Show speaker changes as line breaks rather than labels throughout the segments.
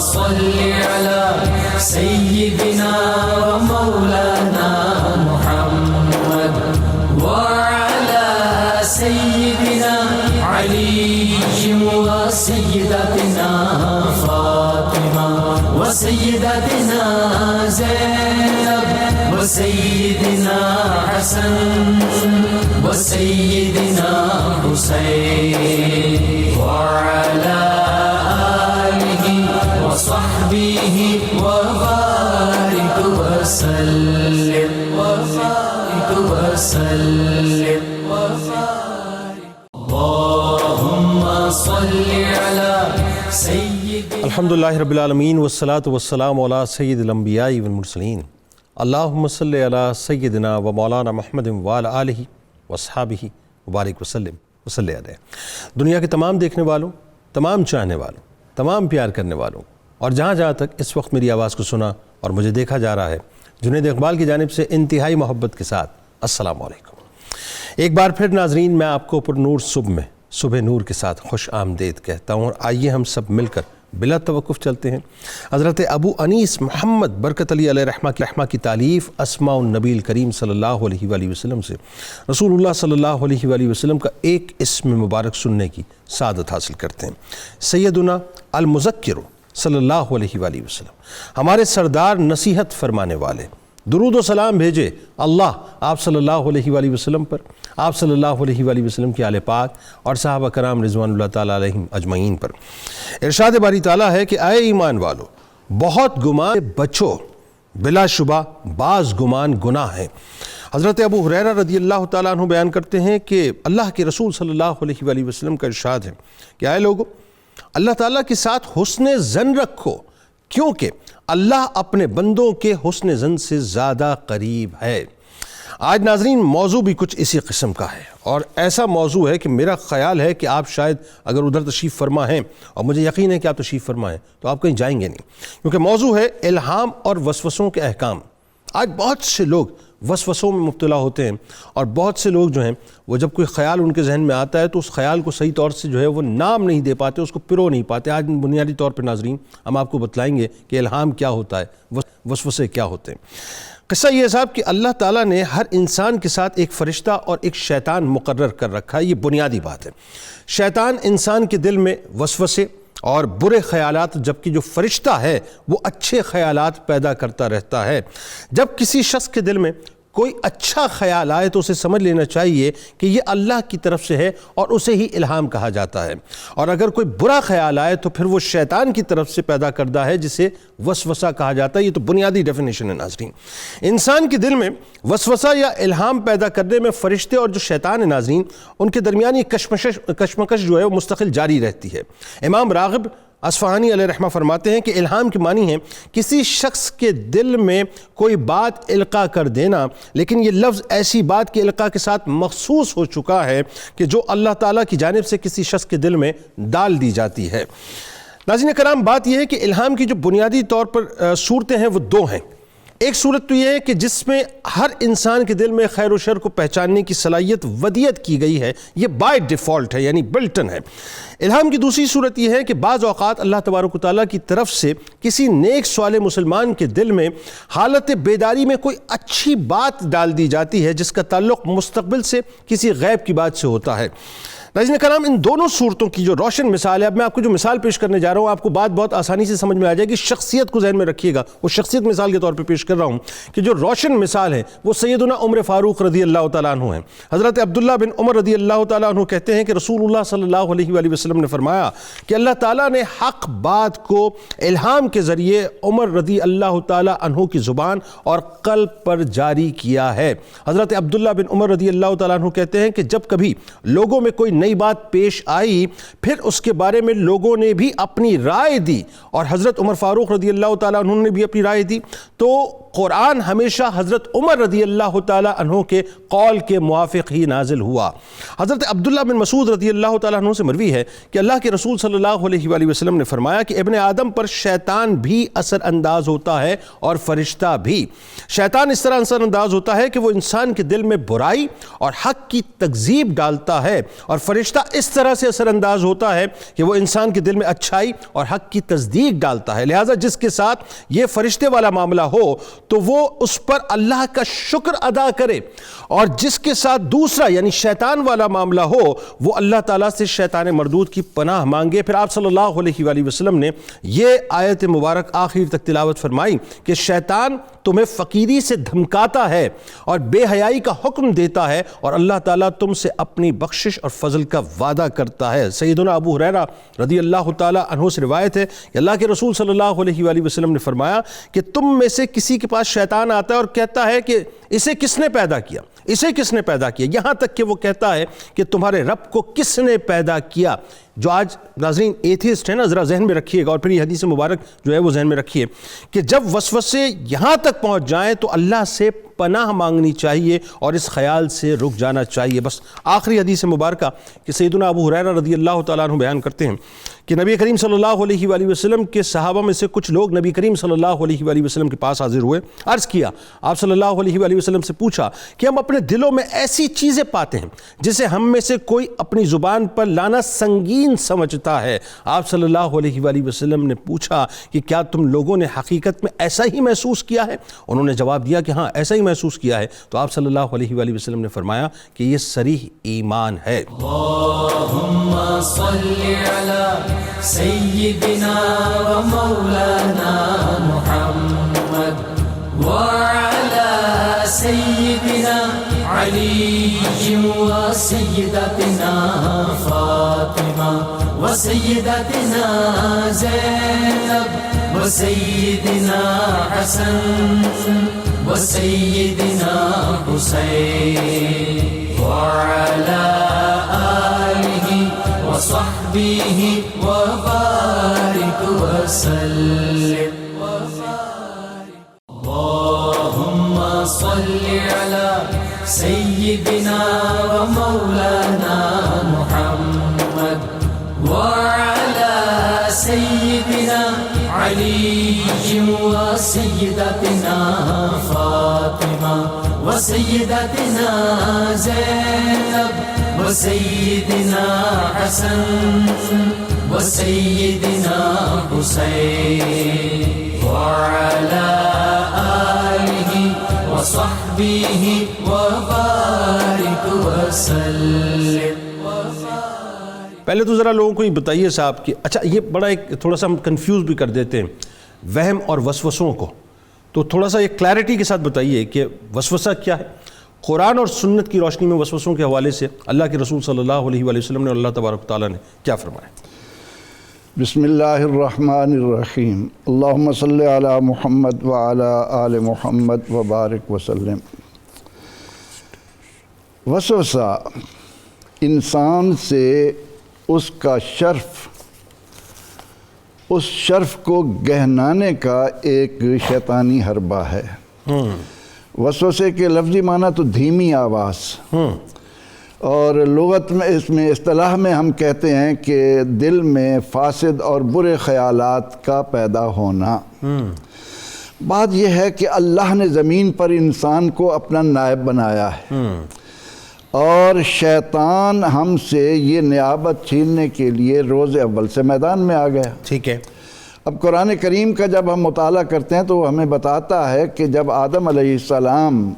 صل على سيدنا ومولانا محمد وعلى سيدنا علي وسيدتنا فاطمة وسيدتنا زينب وسيدنا حسن وسيدنا حسين وعلى آله وصحبه وبارك وسلم وبارك وسلم اللهم صل على سيدنا
الحمدللہ رب العالمین والصلاة والسلام علی سید الانبیاء والمرسلین اللہم صلی علی سیدنا و مولانا محمد وعلی آلہ واصحابہ وبارک وسلم وصلی علیہ۔ دنیا کے تمام دیکھنے والوں، تمام چاہنے والوں، تمام پیار کرنے والوں اور جہاں جہاں تک اس وقت میری آواز کو سنا اور مجھے دیکھا جا رہا ہے، جنید اقبال کی جانب سے انتہائی محبت کے ساتھ السلام علیکم۔ ایک بار پھر ناظرین، میں آپ کو پر نور صبح نور کے ساتھ خوش آمدید کہتا ہوں، اور آئیے ہم سب مل کر بلا توقف چلتے ہیں حضرت ابو انیس محمد برکت علی علیہ رحمہ کی تالیف اسماء النبی الکریم صلی اللہ علیہ وآلہ وسلم سے رسول اللہ صلی اللہ علیہ وآلہ وسلم کا ایک اسم مبارک سننے کی سعادت حاصل کرتے ہیں۔ سیدنا المذکر صلی اللہ علیہ وآلہ وسلم، ہمارے سردار نصیحت فرمانے والے، درود و سلام بھیجے اللہ آپ صلی اللہ علیہ وآلہ وسلم پر، آپ صلی اللہ علیہ وآلہ وسلم کے آل پاک اور صحابہ کرام رضوان اللہ تعالیٰ علیہم اجمعین پر۔ ارشاد باری تعالیٰ ہے کہ اے ایمان والو، بہت گمان بچو، بلا شبہ بعض گمان گناہ ہے۔ حضرت ابو ہریرہ رضی اللہ تعالیٰ عنہ بیان کرتے ہیں کہ اللہ کے رسول صلی اللہ علیہ وآلہ وسلم کا ارشاد ہے کہ اے لوگو، اللہ تعالیٰ کے ساتھ حسن ظن رکھو، کیونکہ اللہ اپنے بندوں کے حسن ظن سے زیادہ قریب ہے۔ آج ناظرین موضوع بھی کچھ اسی قسم کا ہے، اور ایسا موضوع ہے کہ میرا خیال ہے کہ آپ شاید اگر ادھر تشریف فرما ہیں، اور مجھے یقین ہے کہ آپ تشریف فرما ہیں، تو آپ کہیں جائیں گے نہیں، کیونکہ موضوع ہے الہام اور وسوسوں کے احکام۔ آج بہت سے لوگ وسوسوں میں مبتلا ہوتے ہیں، اور بہت سے لوگ جو ہیں وہ جب کوئی خیال ان کے ذہن میں آتا ہے تو اس خیال کو صحیح طور سے جو ہے وہ نام نہیں دے پاتے، اس کو پرو نہیں پاتے۔ آج بنیادی طور پر ناظرین ہم آپ کو بتلائیں گے کہ الہام کیا ہوتا ہے، وسوسے کیا ہوتے ہیں۔ قصہ یہ ہے صاحب کہ اللہ تعالیٰ نے ہر انسان کے ساتھ ایک فرشتہ اور ایک شیطان مقرر کر رکھا ہے، یہ بنیادی بات ہے۔ شیطان انسان کے دل میں وسوسے اور برے خیالات، جبکہ جو فرشتہ ہے وہ اچھے خیالات پیدا کرتا رہتا ہے۔ جب کسی شخص کے دل میں کوئی اچھا خیال آئے تو اسے سمجھ لینا چاہیے کہ یہ اللہ کی طرف سے ہے اور اسے ہی الہام کہا جاتا ہے، اور اگر کوئی برا خیال آئے تو پھر وہ شیطان کی طرف سے پیدا کردہ ہے، جسے وسوسہ کہا جاتا ہے۔ یہ تو بنیادی ڈیفینیشن ہے ناظرین۔ انسان کے دل میں وسوسہ یا الہام پیدا کرنے میں فرشتے اور جو شیطان ہے ناظرین، ان کے درمیان یہ کشمکش جو ہے وہ مستقل جاری رہتی ہے۔ امام راغب اصفہانی علیہ رحمہ فرماتے ہیں کہ الہام کی معنی ہے کسی شخص کے دل میں کوئی بات القاء کر دینا، لیکن یہ لفظ ایسی بات کے القاء کے ساتھ مخصوص ہو چکا ہے کہ جو اللہ تعالیٰ کی جانب سے کسی شخص کے دل میں ڈال دی جاتی ہے۔ ناظرین کرام، بات یہ ہے کہ الہام کی جو بنیادی طور پر صورتیں ہیں وہ دو ہیں۔ ایک صورت تو یہ ہے کہ جس میں ہر انسان کے دل میں خیر و شر کو پہچاننے کی صلاحیت ودیت کی گئی ہے، یہ بائی ڈیفالٹ ہے، یعنی بلٹن ہے۔ الہام کی دوسری صورت یہ ہے کہ بعض اوقات اللہ تبارک و تعالیٰ کی طرف سے کسی نیک صالح مسلمان کے دل میں حالت بیداری میں کوئی اچھی بات ڈال دی جاتی ہے، جس کا تعلق مستقبل سے کسی غیب کی بات سے ہوتا ہے۔ ناظرین کرام، ان دونوں صورتوں کی جو روشن مثال ہے، اب میں آپ کو جو مثال پیش کرنے جا رہا ہوں، آپ کو بات بہت آسانی سے سمجھ میں آ جائے گی۔ شخصیت کو ذہن میں رکھیے گا، وہ شخصیت مثال کے طور پہ پیش کر رہا ہوں کہ جو روشن مثال ہے وہ سیدنا عمر فاروق رضی اللہ تعالیٰ عنہ ہیں۔ حضرت عبداللہ بن عمر رضی اللہ تعالیٰ عنہ کہتے ہیں کہ رسول اللہ صلی اللہ علیہ وآلہ وسلم نے فرمایا کہ اللہ تعالیٰ نے حق بات کو الہام کے ذریعے عمر رضی اللہ تعالیٰ عنہ کی زبان اور قلب پر جاری کیا ہے۔ حضرت عبداللہ بن عمر رضی اللہ تعالیٰ عنہ کہتے ہیں کہ جب کبھی لوگوں میں کوئی نئی بات پیش آئی، پھر اس کے بارے میں لوگوں نے بھی اپنی رائے دی، اور حضرت عمر فاروق رضی اللہ تعالیٰ عنہ نے بھی اپنی رائے دی، تو قرآن ہمیشہ حضرت عمر رضی اللہ تعالیٰ عنہ کے قول کے موافق ہی نازل ہوا۔ حضرت عبداللہ بن مسعود رضی اللہ تعالیٰ عنہ سے مروی ہے کہ اللہ کے رسول صلی اللہ علیہ وآلہ وسلم نے فرمایا کہ ابن آدم پر شیطان بھی اثر انداز ہوتا ہے اور فرشتہ بھی۔ شیطان اس طرح اثر انداز ہوتا ہے کہ وہ انسان کے دل میں برائی اور حق کی تکذیب ڈالتا ہے، اور فرشتہ اس طرح سے اثر انداز ہوتا ہے کہ وہ انسان کے دل میں اچھائی اور حق کی تصدیق ڈالتا ہے۔ لہٰذا جس کے ساتھ یہ فرشتے والا معاملہ ہو تو وہ اس پر اللہ کا شکر ادا کرے، اور جس کے ساتھ دوسرا یعنی شیطان والا معاملہ ہو وہ اللہ تعالیٰ سے شیطان مردود کی پناہ مانگے۔ پھر آپ صلی اللہ علیہ وآلہ وسلم نے یہ آیت مبارک آخر تک تلاوت فرمائی کہ شیطان تمہیں فقیری سے دھمکاتا ہے اور بے حیائی کا حکم دیتا ہے، اور اللہ تعالیٰ تم سے اپنی بخشش اور فضل کا وعدہ کرتا ہے۔ سیدنا ابو ہریرہ رضی اللہ تعالیٰ عنہ سے روایت ہے کہ اللہ کے رسول صلی اللہ علیہ وآلہ وسلم نے فرمایا کہ تم میں سے کسی کے پاس شیطان آتا ہے اور کہتا ہے کہ اسے کس نے پیدا کیا، اسے کس نے پیدا کیا، یہاں تک کہ وہ کہتا ہے کہ تمہارے رب کو کس نے پیدا کیا۔ جو آج ناظرین ایتھیسٹ ہیں نا، ذرا ذہن میں رکھیے گا، اور پھر یہ حدیث مبارک جو ہے وہ ذہن میں رکھیے کہ جب وسوسے یہاں تک پہنچ جائیں تو اللہ سے پناہ مانگنی چاہیے اور اس خیال سے رک جانا چاہیے۔ بس آخری حدیث مبارکہ کہ سیدنا ابو ہریرہ رضی اللہ تعالیٰ عنہ بیان کرتے ہیں کہ نبی کریم صلی اللہ علیہ وآلہ وسلم کے صحابہ میں سے کچھ لوگ نبی کریم صلی اللہ علیہ وآلہ وسلم کے پاس حاضر ہوئے، عرض کیا، آپ صلی اللہ علیہ وآلہ وسلم سے پوچھا کہ ہم اپنے دلوں میں ایسی چیزیں پاتے ہیں جسے ہم میں سے کوئی اپنی زبان پر لانا سنگین سمجھتا ہے۔ آپ صلی اللہ علیہ وآلہ وسلم نے پوچھا کہ کیا تم لوگوں نے حقیقت میں ایسا ہی محسوس کیا ہے؟ انہوں نے جواب دیا کہ ہاں ایسا ہی محسوس کیا ہے۔ تو آپ صلی اللہ علیہ وآلہ وسلم نے فرمایا کہ یہ صریح ایمان ہے۔
اللہم صلی علی سیدنا و مولانا محمد وعلی سیدنا علی و سیدتنا فاطمہ و سیدتنا زینب و سیدنا حسن و سیدنا حسین وعلی آلہ وصحبہ وبارک وسلم۔ اللہم صلی علی سیدنا و مولانا محمد وعلی سیدنا علی و سیدتنا فاطمہ و سیدتنا زینب و سیدنا حسن و سیدنا حسین وعلی آلہ وصحبہ وبارک وسلم۔
پہلے تو ذرا لوگوں کو یہ بتائیے صاحب کہ اچھا یہ بڑا ایک تھوڑا سا ہم کنفیوز بھی کر دیتے ہیں وہم اور وسوسوں کو، تو تھوڑا سا یہ کلیئرٹی کے ساتھ بتائیے کہ وسوسہ کیا ہے، قرآن اور سنت کی روشنی میں وسوسوں کے حوالے سے اللہ کے رسول صلی اللہ علیہ وآلہ وسلم نے اور اللہ تبارک تعالیٰ نے کیا فرمایا؟
بسم اللہ الرحمن الرحیم، اللہم صلی علی محمد وعلی آل محمد وبارک وسلم۔ وسوسہ انسان سے اس کا شرف، اس شرف کو گہنانے کا ایک شیطانی حربہ ہے۔ وسوسے کے لفظی معنی تو دھیمی آواز، اور لغت میں اس میں اصطلاح میں ہم کہتے ہیں کہ دل میں فاسد اور برے خیالات کا پیدا ہونا۔ بات یہ ہے کہ اللہ نے زمین پر انسان کو اپنا نائب بنایا ہے، اور شیطان ہم سے یہ نیابت چھیننے کے لیے روز اول سے میدان میں آ گیا۔
ٹھیک ہے۔
اب قرآن کریم کا جب ہم مطالعہ کرتے ہیں تو وہ ہمیں بتاتا ہے کہ جب آدم علیہ السلام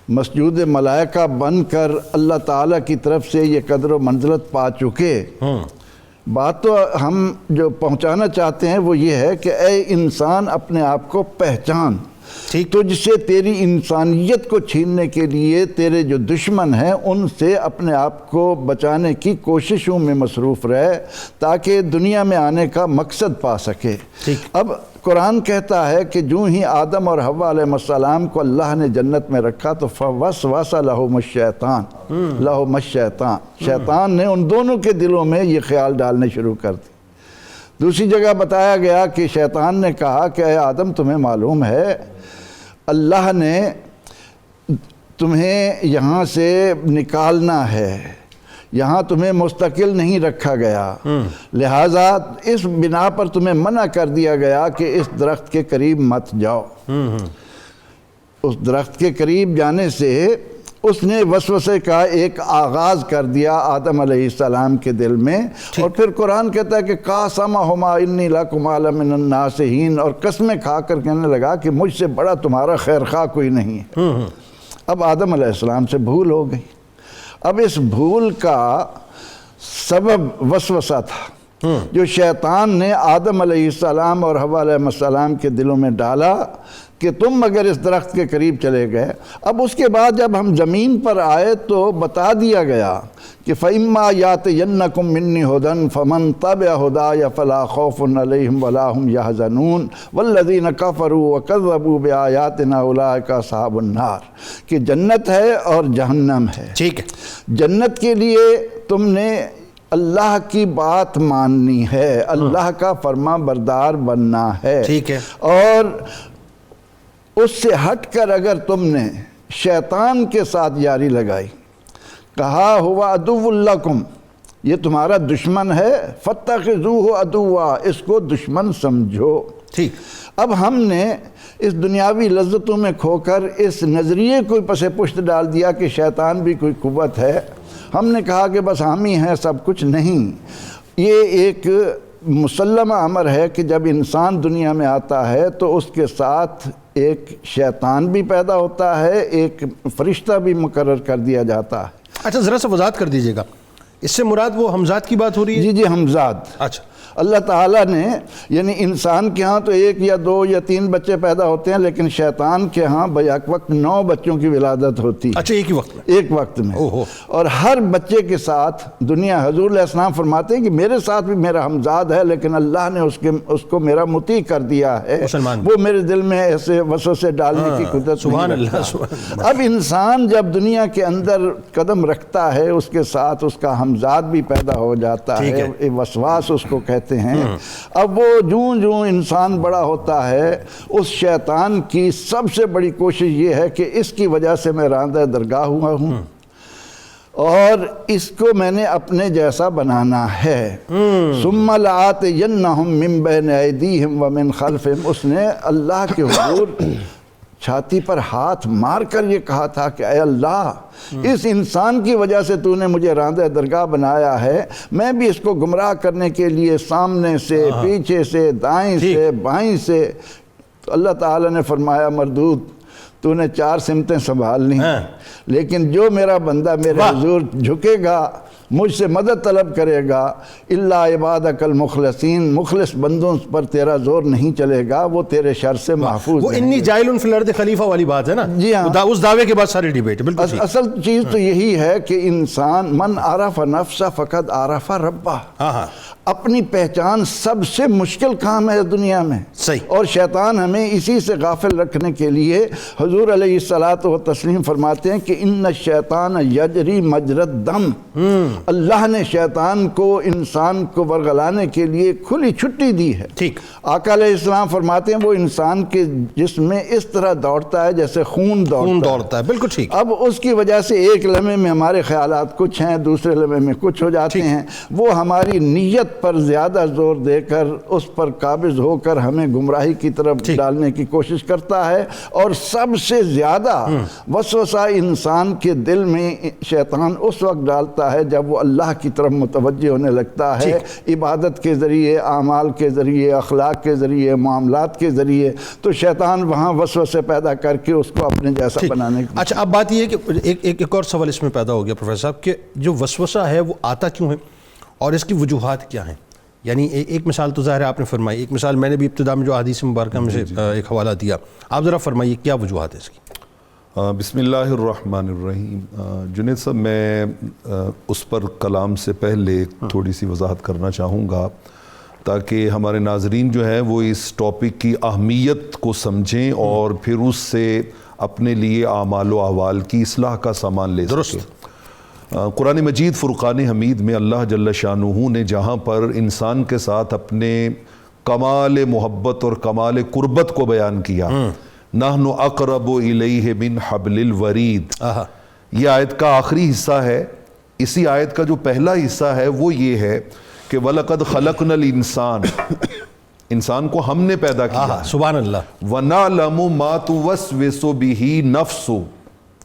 مسجود ملائکہ بن کر اللہ تعالیٰ کی طرف سے یہ قدر و منزلت پا چکے، بات تو ہم جو پہنچانا چاہتے ہیں وہ یہ ہے کہ اے انسان اپنے آپ کو پہچان، تجھ سے تیری انسانیت کو چھیننے کے لیے تیرے جو دشمن ہیں ان سے اپنے آپ کو بچانے کی کوششوں میں مصروف رہے تاکہ دنیا میں آنے کا مقصد پا سکے۔ اب قرآن کہتا ہے کہ جو ہی آدم اور حوا علیہ السلام کو اللہ نے جنت میں رکھا تو فوسوس لہم الشیطان، شیطان نے ان دونوں کے دلوں میں یہ خیال ڈالنے شروع کر دی۔ دوسری جگہ بتایا گیا کہ شیطان نے کہا کہ اے آدم تمہیں معلوم ہے اللہ نے تمہیں یہاں سے نکالنا ہے، یہاں تمہیں مستقل نہیں رکھا گیا، لہٰذا اس بنا پر تمہیں منع کر دیا گیا کہ اس درخت کے قریب مت جاؤ۔ اس درخت کے قریب جانے سے اس نے وسوسے کا ایک آغاز کر دیا آدم علیہ السلام کے دل میں، اور پھر قرآن کہتا ہے کہ قاسمہما انی لکما لمن الناصحین، اور قسمیں کھا کر کہنے لگا کہ مجھ سے بڑا تمہارا خیر خواہ کوئی نہیں ہے۔ اب آدم علیہ السلام سے بھول ہو گئی۔ اب اس بھول کا سبب وسوسہ تھا جو شیطان نے آدم علیہ السلام اور حوا علیہ السلام کے دلوں میں ڈالا کہ تم اگر اس درخت کے قریب چلے گئے۔ اب اس کے بعد جب ہم زمین پر آئے تو بتا دیا گیا کہ فَإِمَّا يَأْتِيَنَّكُم مِّنِّي هُدًى فَمَن تَبِعَ هُدَايَ فَلَا خَوْفٌ عَلَيْهِمْ وَلَا هُمْ يَحْزَنُونَ وَالَّذِينَ كَفَرُوا وَكَذَّبُوا بِآيَاتِنَا أُولَٰئِكَ أَصْحَابُ النَّارِ، کہ جنت ہے اور جہنم ہے۔
ٹھیک ہے،
جنت کے لیے تم نے اللہ کی بات ماننی ہے، اللہ کا فرما بردار بننا ہے،
ٹھیک ہے،
اور اس سے ہٹ کر اگر تم نے شیطان کے ساتھ یاری لگائی، کہا ہوا عدو لکم، یہ تمہارا دشمن ہے، فاتخذوہ عدوا، اس کو دشمن سمجھو۔
ٹھیک،
اب ہم نے اس دنیاوی لذتوں میں کھو کر اس نظریے کو پس پشت ڈال دیا کہ شیطان بھی کوئی قوت ہے۔ ہم نے کہا کہ بس ہم ہی ہیں سب کچھ، نہیں۔ یہ ایک مسلمہ امر ہے کہ جب انسان دنیا میں آتا ہے تو اس کے ساتھ ایک شیطان بھی پیدا ہوتا ہے، ایک فرشتہ بھی مقرر کر دیا جاتا ہے۔
اچھا ذرا سا وضاحت کر دیجئے گا، اس سے مراد وہ حمزات کی بات ہو رہی ہے؟
جی حمزاد۔
اچھا،
اللہ تعالیٰ نے یعنی انسان کے ہاں تو 1 یا 2 یا 3 بچے پیدا ہوتے ہیں، لیکن شیطان کے ہاں بیک وقت 9 بچوں کی ولادت ہوتی ہے۔
اچھا، ایک ہی وقت میں؟
ایک وقت میں، اور ہر بچے کے ساتھ دنیا حضور علیہ السلام فرماتے ہیں کہ میرے ساتھ بھی میرا ہمزاد ہے، لیکن اللہ نے اس کو میرا مطیع کر دیا ہے، وہ میرے دل میں ایسے وسوسے ڈالنے کی قدرت
سبحان
نہیں
اللہ،
رکھتا۔
سبحان اللہ۔
اب انسان جب دنیا کے اندر قدم رکھتا ہے اس کے ساتھ اس کا ہمزاد بھی پیدا ہو جاتا ہے، وسواس اس کو کہتے ہیں۔ اب وہ جوں انسان بڑا ہوتا ہے، اس شیطان کی سب سے بڑی کوشش یہ ہے کہ اس کی وجہ سے میں راندہ درگاہ ہوا ہوں اور اس کو میں نے اپنے جیسا بنانا ہے۔ ثُمَّ لَآتِيَنَّهُم مِّن بَيْنِ أَيْدِيهِمْ وَمِنْ خَلْفِهِمْ، اس نے اللہ کے حضور چھاتی پر ہاتھ مار کر یہ کہا تھا کہ اے اللہ، اس انسان کی وجہ سے تو نے مجھے راندہ درگاہ بنایا ہے، میں بھی اس کو گمراہ کرنے کے لیے سامنے سے، پیچھے سے، دائیں سے، بائیں سے۔ تو اللہ تعالیٰ نے فرمایا مردود، تو نے 4 سمتیں سنبھال لی، لیکن جو میرا بندہ میرے حضور جھکے گا، مجھ سے مدد طلب کرے گا، الا عبادک المخلصین، مخلص بندوں پر تیرا زور نہیں چلے گا، وہ تیرے شر سے محفوظ
وہ
ہیں۔
انی جاعل فی الارض خلیفہ والی بات ہے نا؟
جی ہاں،
اس دعوے کے بعد ساری ڈیبیٹ ہے، بالکل
اصل چیز تو یہی ہے کہ انسان من عرف نفسہ فقد عرف ربہ، اپنی پہچان سب سے مشکل کام ہے دنیا میں،
صحیح،
اور شیطان ہمیں اسی سے غافل رکھنے کے لیے حضور علیہ الصلاۃ والتسلیم فرماتے ہیں کہ ان الشیطان یجری مجری الدم، اللہ نے شیطان کو انسان کو ورگلانے کے لیے کھلی چھٹی دی ہے۔
ٹھیک،
آقا علیہ السلام فرماتے ہیں وہ انسان کے جسم میں اس طرح دوڑتا ہے جیسے خون دوڑتا ہے،
بالکل ٹھیک۔
اب اس کی وجہ سے ایک لمحے میں ہمارے خیالات کچھ ہیں، دوسرے لمحے میں کچھ ہو جاتے ہیں، وہ ہماری نیت پر زیادہ زور دے کر اس پر قابض ہو کر ہمیں گمراہی کی طرف ڈالنے کی کوشش کرتا ہے۔ اور سب سے زیادہ وسوسہ انسان کے دل میں شیطان اس وقت ڈالتا ہے جب وہ اللہ کی طرف متوجہ ہونے لگتا ہے، عبادت کے ذریعے، اعمال کے ذریعے، اخلاق کے ذریعے، معاملات کے ذریعے، تو شیطان وہاں وسوسے پیدا کر کے اس کو اپنے جیسا بنانے کی۔
اچھا، اب بات یہ ہے کہ ایک اور سوال اس میں پیدا ہو گیا پروفیسر صاحب کہ جو وسوسہ ہے وہ آتا کیوں ہے اور اس کی وجوہات کیا ہیں؟ یعنی ایک مثال تو ظاہر ہے آپ نے فرمائی، ایک مثال میں نے بھی ابتدا میں جو حدیث مبارکہ میں سے ایک حوالہ دیا، آپ ذرا فرمائیے کیا وجوہات ہے اس کی؟
بسم اللہ الرحمن الرحیم۔ جنید صاحب، میں اس پر کلام سے پہلے تھوڑی سی وضاحت کرنا چاہوں گا تاکہ ہمارے ناظرین جو ہیں وہ اس ٹاپک کی اہمیت کو سمجھیں اور پھر اس سے اپنے لیے اعمال و احوال کی اصلاح کا سامان لے سکیں۔ قرآن مجید فرقان حمید میں اللہ جل شانہ نے جہاں پر انسان کے ساتھ اپنے کمال محبت اور کمال قربت کو بیان کیا، نحن اقرب الیہ من حبل الورید. یہ آیت کا آخری حصہ ہے. اسی آیت کا جو پہلا حصہ ہے وہ یہ ہے کہ وَلَقَدْ خَلَقْنَا الْإِنسَانَ, انسان کو ہم نے پیدا کیا.
سبحان اللہ.
وَنَعْلَمُ مَا تُوَسْوِسُ بِهِ نَفْسُ,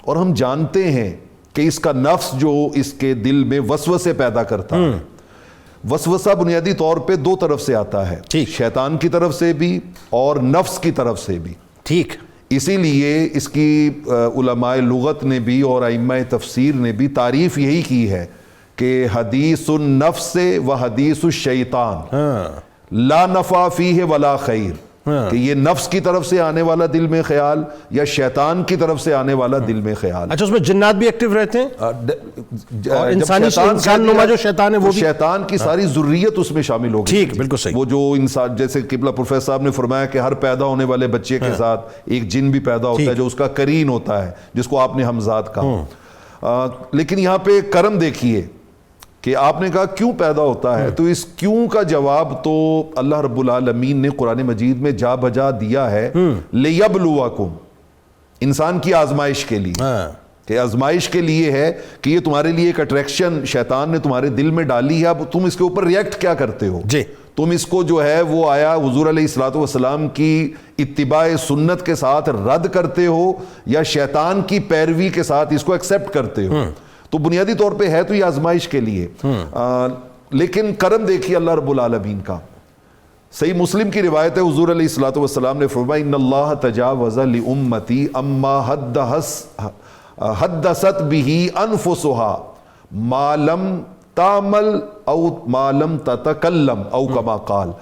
اور ہم جانتے ہیں کہ اس کا نفس جو اس کے دل میں وسوسے پیدا کرتا ہے. وسوسہ بنیادی طور پہ دو طرف سے آتا ہے, شیطان کی طرف سے بھی اور نفس کی طرف سے بھی.
ٹھیک.
اسی لیے اس کی علماء لغت نے بھی اور ائمہ تفسیر نے بھی تعریف یہی کی ہے کہ حدیث النفس و حدیث الشیطان لا نفع فیہ ولا خیر, کہ یہ نفس کی طرف سے آنے والا دل میں خیال یا شیطان کی طرف سے آنے والا دل میں خیال.
اچھا, اس میں جنات بھی ایکٹیو رہتے ہیں اور انسان نما جو شیطان ہے وہ بھی,
شیطان کی ساری ذریت اس میں شامل ہوگی.
ٹھیک, بالکل صحیح.
وہ جو انسان, جیسے قبلہ پروفیسر صاحب نے فرمایا کہ ہر پیدا ہونے والے بچے کے ساتھ ایک جن بھی پیدا ہوتا ہے جو اس کا قرین ہوتا ہے, جس کو آپ نے حمزات کہا. لیکن یہاں پہ کرم دیکھیے کہ آپ نے کہا کیوں پیدا ہوتا ہے, تو اس کیوں کا جواب تو اللہ رب العالمین نے قرآن مجید میں جا بجا دیا ہے لِيَبْلُوَكُمْ, انسان کی آزمائش کے لیے. کہ آزمائش کے لیے ہے کہ یہ تمہارے لیے ایک اٹریکشن شیطان نے تمہارے دل میں ڈالی ہے, اب تم اس کے اوپر ریئیکٹ کیا کرتے ہو.
جی,
تم اس کو جو ہے وہ آیا حضور علیہ الصلوۃ والسلام کی اتباع سنت کے ساتھ رد کرتے ہو یا شیطان کی پیروی کے ساتھ اس کو ایکسیپٹ کرتے ہو. تو بنیادی طور پہ ہے تو یہ آزمائش کے لیے. لیکن کرم دیکھیے اللہ رب العالمین کا. صحیح مسلم کی روایت ہے, حضور علیہ الصلوۃ والسلام نے فرمایا ان اللہ تجاوز لامتی اما حدثت به انفسها ما لم تعمل او ما لم تتکلم او کما قال.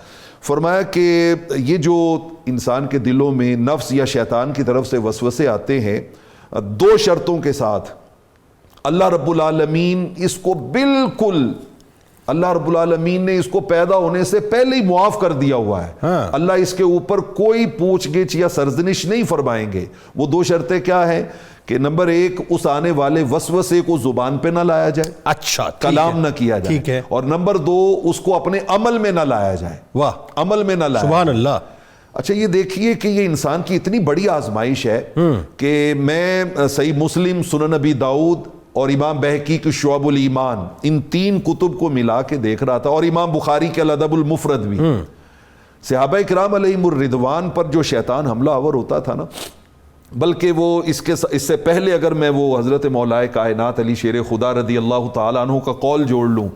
فرمایا کہ یہ جو انسان کے دلوں میں نفس یا شیطان کی طرف سے وسوسے آتے ہیں, دو شرطوں کے ساتھ اللہ رب العالمین اس کو بالکل, اللہ رب العالمین نے اس کو پیدا ہونے سے پہلے ہی معاف کر دیا ہوا ہے. اللہ اس کے اوپر کوئی پوچھ گچھ یا سرزنش نہیں فرمائیں گے. وہ دو شرطیں کیا ہیں کہ نمبر ایک, اس آنے والے وسوسے کو زبان پہ نہ لایا جائے,
اچھا
کلام نہ کیا جائے, اور نمبر دو, اس کو اپنے عمل میں نہ لایا جائے. واہ, عمل میں نہ لایا.
سبحان اللہ.
اچھا, یہ دیکھیے کہ یہ انسان کی اتنی بڑی آزمائش ہے کہ میں صحیح مسلم, سنن نبی داؤد اور امام بہقی کی شعب الایمان, ان تین کتب کو ملا کے دیکھ رہا تھا, اور امام بخاری کے الادب المفرد بھی. صحابہ کرام علیہم الرضوان پر جو شیطان حملہ آور ہوتا تھا نا, بلکہ وہ اس سے پہلے اگر میں وہ حضرت مولا کائنات علی شیر خدا رضی اللہ تعالیٰ عنہ کا قول جوڑ لوں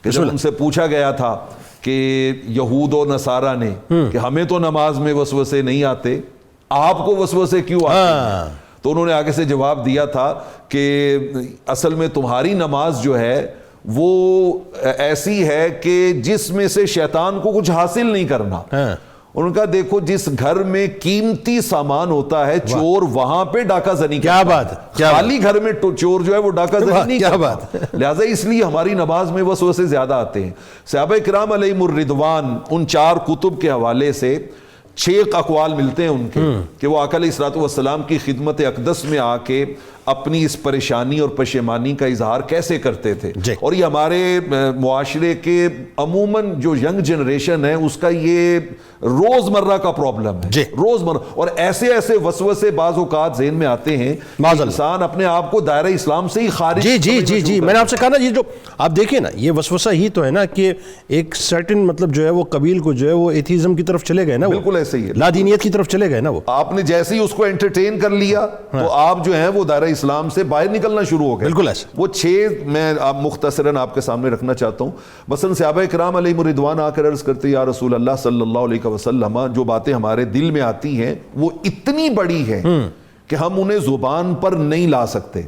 کہ جب ان سے پوچھا گیا تھا کہ یہود و نصارہ نے کہ ہمیں تو نماز میں وسوسے نہیں آتے, آپ کو وسوسے کیوں آتے, تو انہوں نے آگے سے جواب دیا تھا کہ اصل میں تمہاری نماز جو ہے وہ ایسی ہے کہ جس میں سے شیطان کو کچھ حاصل نہیں کرنا. ان کا دیکھو, جس گھر میں قیمتی سامان ہوتا ہے چور وہاں پہ ڈاکہ زنی,
کیا بات,
خالی گھر میں چور جو ہے وہ ڈاکہ زنی نہیں کرتا. لہٰذا اس لیے ہماری نماز میں وسوسے زیادہ آتے ہیں. صحابہ کرام علیہم الرضوان, ان چار کتب کے حوالے سے 6 اقوال ملتے ہیں ان کے کہ وہ آقا علیہ الصلوۃ والسلام کی خدمت اقدس میں آ کے اپنی اس پریشانی اور پشیمانی کا اظہار کیسے کرتے تھے. اور یہ ہمارے معاشرے کے عموماً جو ینگ جنریشن ہے اس کا یہ روزمرہ کا پرابلم ہے, روزمرہ. اور ایسے ایسے وسوسے بعض اوقات ذہن میں آتے ہیں, انسان اپنے آپ کو دائرہ اسلام سے ہی خارج.
جی میں نے آپ سے کہا نا, یہ جو آپ دیکھیں نا, یہ وسوسہ ہی تو ہے نا کہ ایک سرٹن مطلب جو ہے وہ قبیل کو جو ہے وہ ایتھیزم کی طرف چلے گئے نا,
بالکل ایسے ہی ہے,
لادینیت کی طرف چلے گئے نا. وہ
آپ نے جیسے ہی اس کو انٹرٹین کر لیا تو آپ جو ہیں وہ دائرہ اسلام سے باہر نکلنا شروع ہو گئے.
بالکل ایسا.
وہ 6 میں مختصراً آپ کے سامنے رکھنا چاہتا ہوں. مثلا صحابہ کرام علیہم الرضوان آ کر عرض کرتے یا رسول اللہ صلی اللہ علیہ وسلم, جو باتیں ہمارے دل میں آتی ہیں وہ اتنی بڑی ہیں کہ ہم انہیں زبان پر نہیں لا سکتے.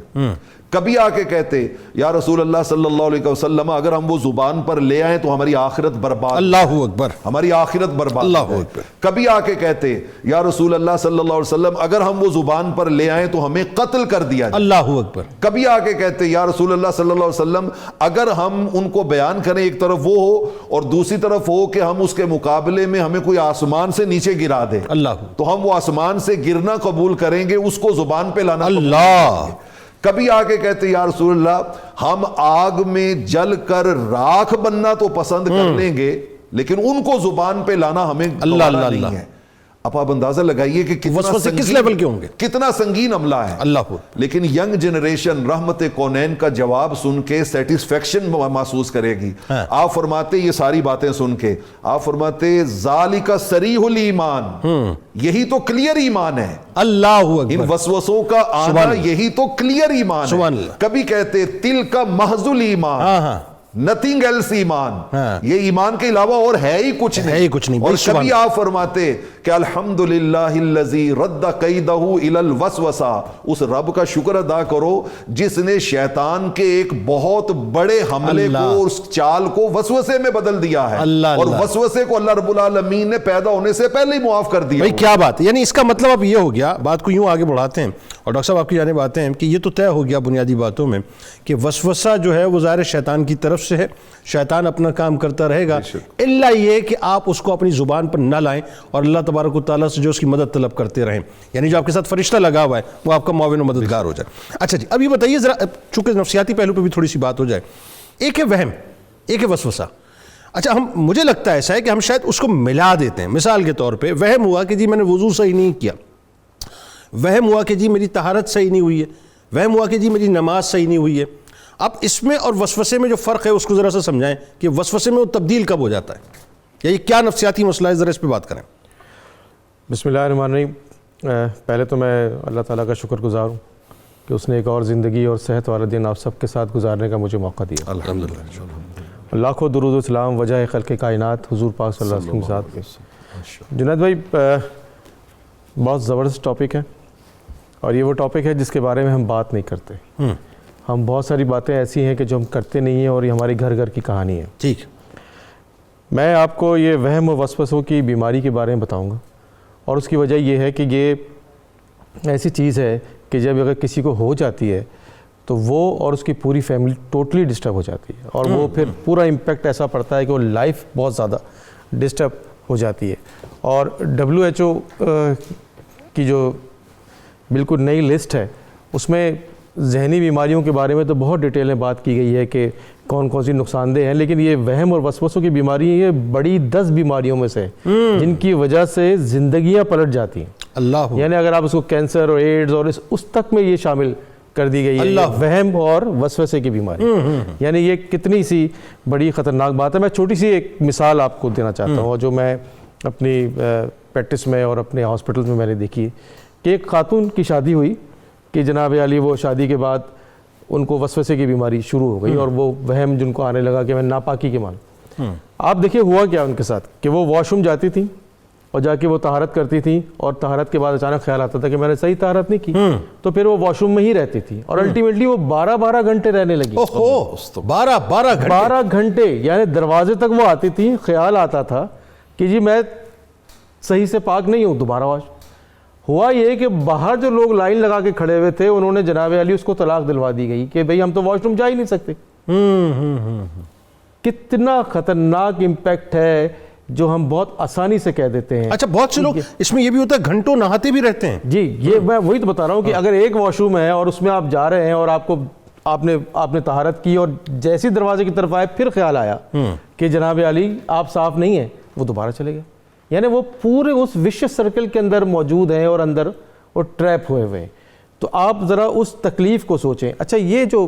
کبھی آ کے کہتے یا رسول اللہ صلی اللہ علیہ وسلم, اگر ہم وہ زبان پر لے آئیں تو ہماری آخرت برباد,
اللہ اکبر,
ہماری آخرت برباد,
اللہ اکبر.
کبھی آ کے کہتے یا رسول اللہ صلی اللہ علیہ وسلم, اگر ہم وہ زبان پر لے آئیں تو ہمیں قتل کر دیا جائے,
اللہ اکبر.
کبھی آ کے کہتے یا رسول اللہ صلی اللہ علیہ وسلم, اگر ہم ان کو بیان کریں ایک طرف وہ ہو اور دوسری طرف ہو کہ ہم اس کے مقابلے میں ہمیں کوئی آسمان سے نیچے گرا دے,
اللہ,
تو ہم وہ آسمان سے گرنا قبول کریں گے, اس کو زبان پہ لانا.
اللہ.
کبھی آگے کہتے یا رسول اللہ, ہم آگ میں جل کر راکھ بننا تو پسند کر لیں گے لیکن ان کو زبان پہ لانا ہمیں
اللہ
نہیں ہے. اب آپ اندازہ لگائیے کہ
وسوسے کس لیول کے ہوں گے،
کتنا سنگین عملہ ہے.
اللہ.
لیکن ینگ جنریشن رحمت کونین کا جواب سن کے سیٹسفیکشن محسوس کرے گی. آپ فرماتے یہ ساری باتیں سن کے آپ فرماتے ذالک صریح الایمان، یہی تو کلیئر ایمان ہے.
اللہ اکبر.
ان وسوسوں کا آنا یہی تو کلیئر ایمان ہے. کبھی کہتے تل کا محض الایمان، نتھنگ ایلس ایمان، یہ ایمان کے علاوہ اور ہے ہی کچھ نہیں. اور کبھی آپ فرماتے کہ الحمدللہ الذی رد قیدہ الی الوسوسہ، اس رب کا شکر ادا کرو جس نے شیطان کے ایک بہت بڑے حملے کو، اس چال کو وسوسے میں بدل دیا ہے. اور وسوسے کو اللہ رب العالمین نے پیدا ہونے سے پہلے ہی معاف کر دیا.
بھائی کیا بات ہے، یعنی اس کا مطلب اب یہ ہو گیا، بات کو یوں آگے بڑھاتے ہیں اور ڈاکٹر صاحب آپ کی جانب آتے ہیں کہ یہ تو طے ہو گیا بنیادی باتوں میں کہ وسوسہ جو ہے وہ ظاہر شیطان کی طرف سے ہے، شیطان اپنا کام کرتا رہے گا، الا یہ کہ آپ اس کو اپنی زبان پر نہ لائیں اور اللہ تبارک و تعالیٰ سے جو اس کی مدد طلب کرتے رہیں، یعنی جو آپ کے ساتھ فرشتہ لگا ہوا ہے وہ آپ کا معاون و مددگار ہو جائے. اچھا جی، اب یہ بتائیے ذرا، چونکہ نفسیاتی پہلو پہ بھی تھوڑی سی بات ہو جائے. ایک ہے وہم، ایک ہے وسوسہ. اچھا مجھے لگتا ہے ایسا ہے کہ ہم شاید اس کو ملا دیتے ہیں. مثال کے طور پہ وہم ہوا کہ جی میں نے وضو صحیح نہیں کیا، وہم ہوا کہ جی میری طہارت صحیح نہیں ہوئی ہے، وہم ہوا کہ جی میری نماز صحیح نہیں ہوئی ہے. اب اس میں اور وسوسے میں جو فرق ہے اس کو ذرا سا سمجھائیں کہ وسوسے میں وہ تبدیل کب ہو جاتا ہے، یا یہ کیا نفسیاتی مسئلہ ہے، ذرا اس پہ بات کریں.
بسم اللہ الرحمن الرحیم. پہلے تو میں اللہ تعالیٰ کا شکر گزار ہوں کہ اس نے ایک اور زندگی اور صحت والا دن آپ سب کے ساتھ گزارنے کا مجھے موقع دیا.
الحمدللہ.
لاکھوں درود و سلام وجہ خلق کائنات حضور پاک صلی اللہ علیہ وسلم کے ساتھ. جنید بھائی بہت زبردست ٹاپک ہے، اور یہ وہ ٹاپک ہے جس کے بارے میں ہم بات نہیں کرتے. ہم بہت ساری باتیں ایسی ہیں کہ جو ہم کرتے نہیں ہیں اور یہ ہماری گھر گھر کی کہانی ہے.
ٹھیک.
میں آپ کو یہ وہم و وسوسوں کی بیماری کے بارے میں بتاؤں گا، اور اس کی وجہ یہ ہے کہ یہ ایسی چیز ہے کہ جب اگر کسی کو ہو جاتی ہے تو وہ اور اس کی پوری فیملی ٹوٹلی ڈسٹرب ہو جاتی ہے، اور وہ پھر پورا امپیکٹ ایسا پڑتا ہے کہ وہ لائف بہت زیادہ ڈسٹرب ہو جاتی ہے. اور WHO کی جو بالکل نئی لسٹ ہے اس میں ذہنی بیماریوں کے بارے میں تو بہت ڈیٹیل میں بات کی گئی ہے کہ کون کون سی نقصان دہ ہیں، لیکن یہ وہم اور وسوسوں کی بیماری یہ بڑی 10 بیماریوں میں سے جن کی وجہ سے زندگیاں پلٹ جاتی ہیں. اللہ. یعنی اگر آپ اس کو کینسر اور ایڈز اور اس تک میں یہ شامل کر دی گئی ہے وہم اور وسوسے کی بیماری. یعنی یہ کتنی سی بڑی خطرناک بات ہے. میں چھوٹی سی ایک مثال آپ کو دینا چاہتا ہوں جو میں اپنی پریکٹس میں اور اپنے ہاسپٹل میں نے دیکھی کہ ایک خاتون کی شادی ہوئی کہ جناب علی وہ شادی کے بعد ان کو وسوسے کی بیماری شروع ہو گئی اور وہ وہم جن کو آنے لگا کہ میں ناپاکی کے مان. آپ دیکھیں ہوا کیا ان کے ساتھ کہ وہ واش روم جاتی تھیں اور جا کے وہ طہارت کرتی تھیں، اور طہارت کے بعد اچانک خیال آتا تھا کہ میں نے صحیح طہارت نہیں کی، تو پھر وہ واش روم میں ہی رہتی تھی اور الٹیمیٹلی وہ 12 گھنٹے رہنے لگی.
12
گھنٹے یعنی دروازے تک وہ آتی تھی، خیال آتا تھا کہ جی میں صحیح سے پاک نہیں ہوں، دوبارہ واش. ہوا یہ کہ باہر جو لوگ لائن لگا کے کھڑے ہوئے تھے انہوں نے جناب علی اس کو طلاق دلوا دی گئی کہ بھئی ہم تو واش روم جا ہی نہیں سکتے. کتنا خطرناک امپیکٹ ہے جو ہم بہت آسانی سے کہہ دیتے ہیں.
اچھا بہت سے لوگ اس میں یہ بھی ہوتا ہے گھنٹوں نہاتے بھی رہتے ہیں.
جی یہ میں وہی تو بتا رہا ہوں کہ اگر ایک واش روم ہے اور اس میں آپ جا رہے ہیں اور آپ نے طہارت کی اور جیسی دروازے کی طرف آئے پھر خیال آیا کہ جناب علی آپ صاف نہیں ہیں، وہ دوبارہ چلے گئے. یعنی وہ پورے اس وشیس سرکل کے اندر موجود ہیں اور اندر وہ ٹریپ ہوئے ہوئے ہیں. تو آپ ذرا اس تکلیف کو سوچیں. اچھا یہ جو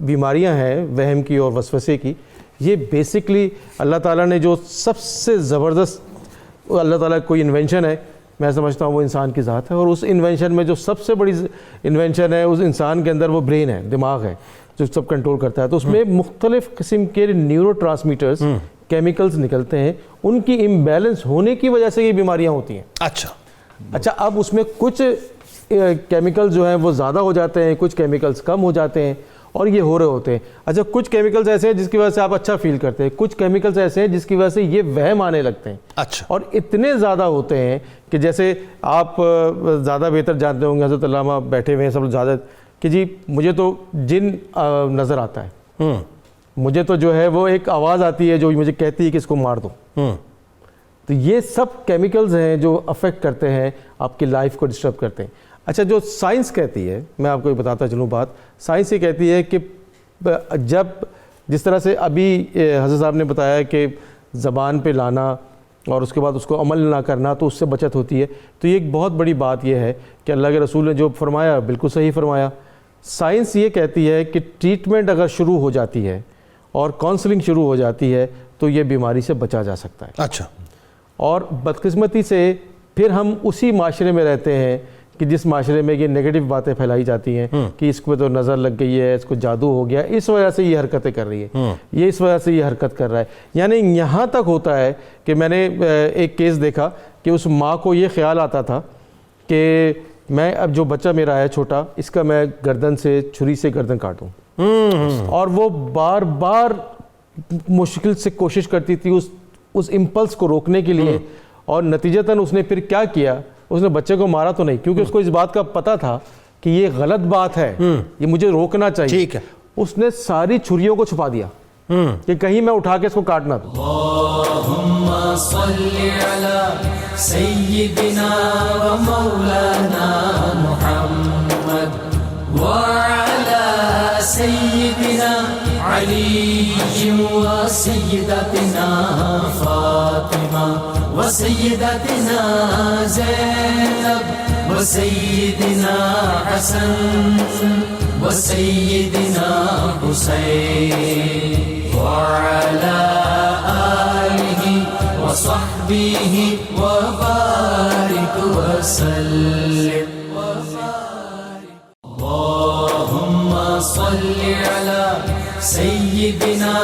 بیماریاں ہیں وہم کی اور وسوسے کی، یہ بیسکلی اللہ تعالیٰ نے جو سب سے زبردست اللہ تعالیٰ کوئی انوینشن ہے میں سمجھتا ہوں وہ انسان کی ذات ہے. اور اس انوینشن میں جو سب سے بڑی انوینشن ہے اس انسان کے اندر وہ برین ہے، دماغ ہے جو سب کنٹرول کرتا ہے. تو اس میں مختلف قسم کے نیورو ٹرانسمیٹرز کیمیکلز نکلتے ہیں، ان کی امبیلنس ہونے کی وجہ سے یہ بیماریاں ہوتی ہیں. اچھا اب اس میں کچھ کیمیکلز جو ہیں وہ زیادہ ہو جاتے ہیں، کچھ کیمیکلز کم ہو جاتے ہیں اور یہ ہو رہے ہوتے ہیں. اچھا کچھ کیمیکلز ایسے ہیں جس کی وجہ سے آپ اچھا فیل کرتے ہیں، کچھ کیمیکلز ایسے ہیں جس کی وجہ سے یہ وہم آنے لگتے ہیں. اچھا اور اتنے زیادہ ہوتے ہیں کہ جیسے آپ زیادہ بہتر جانتے ہوں گے، حضرت علامہ بیٹھے ہوئے ہیں سب زیادہ، کہ جی مجھے تو جن نظر آتا ہے، مجھے تو جو ہے وہ ایک آواز آتی ہے جو مجھے کہتی ہے کہ اس کو مار دو. تو یہ سب کیمیکلز ہیں جو افیکٹ کرتے ہیں آپ کی لائف کو ڈسٹرب کرتے ہیں. اچھا جو سائنس کہتی ہے، میں آپ کو یہ بتاتا چلوں بات، سائنس یہ کہتی ہے کہ جب جس طرح سے ابھی حضرت صاحب نے بتایا کہ زبان پہ لانا اور اس کے بعد اس کو عمل نہ کرنا، تو اس سے بچت ہوتی ہے۔ تو یہ ایک بہت بڑی بات یہ ہے کہ اللہ کے رسول نے جو فرمایا بالکل صحیح فرمایا۔ سائنس یہ کہتی ہے کہ ٹریٹمنٹ اگر شروع ہو جاتی ہے اور کاؤنسلنگ شروع ہو جاتی ہے تو یہ بیماری سے بچا جا سکتا ہے۔
اچھا،
اور بدقسمتی سے پھر ہم اسی معاشرے میں رہتے ہیں کہ جس معاشرے میں یہ نیگیٹو باتیں پھیلائی جاتی ہیں کہ اس کو تو نظر لگ گئی ہے، اس کو جادو ہو گیا، اس وجہ سے یہ حرکتیں کر رہی ہے، یہ اس وجہ سے یہ حرکت کر رہا ہے۔ یعنی یہاں تک ہوتا ہے کہ میں نے ایک کیس دیکھا کہ اس ماں کو یہ خیال آتا تھا کہ میں اب جو بچہ میرا ہے چھوٹا، اس کا میں گردن سے چھری سے گردن کاٹوں، اور وہ بار بار مشکل سے کوشش کرتی تھی اس امپلس کو روکنے کے لیے، اور نتیجتاً اس نے پھر کیا کیا، اس نے بچے کو مارا تو نہیں، کیونکہ اس کو اس بات کا پتہ تھا کہ یہ غلط بات ہے، یہ مجھے روکنا چاہیے۔
ٹھیک ہے،
اس نے ساری چھریوں کو چھپا دیا کہ کہیں میں اٹھا کے اس کو کاٹنا دوں۔
اللہم صلی علی سیدنا و مولانا محمد وعلی سیدنا علی و سیدتنا فاطمہ و سیدتنا زینب و سیدنا حسن و سیدنا حسین وعلى آله وصحبه وبارك وسلم اللهم صل على سيدنا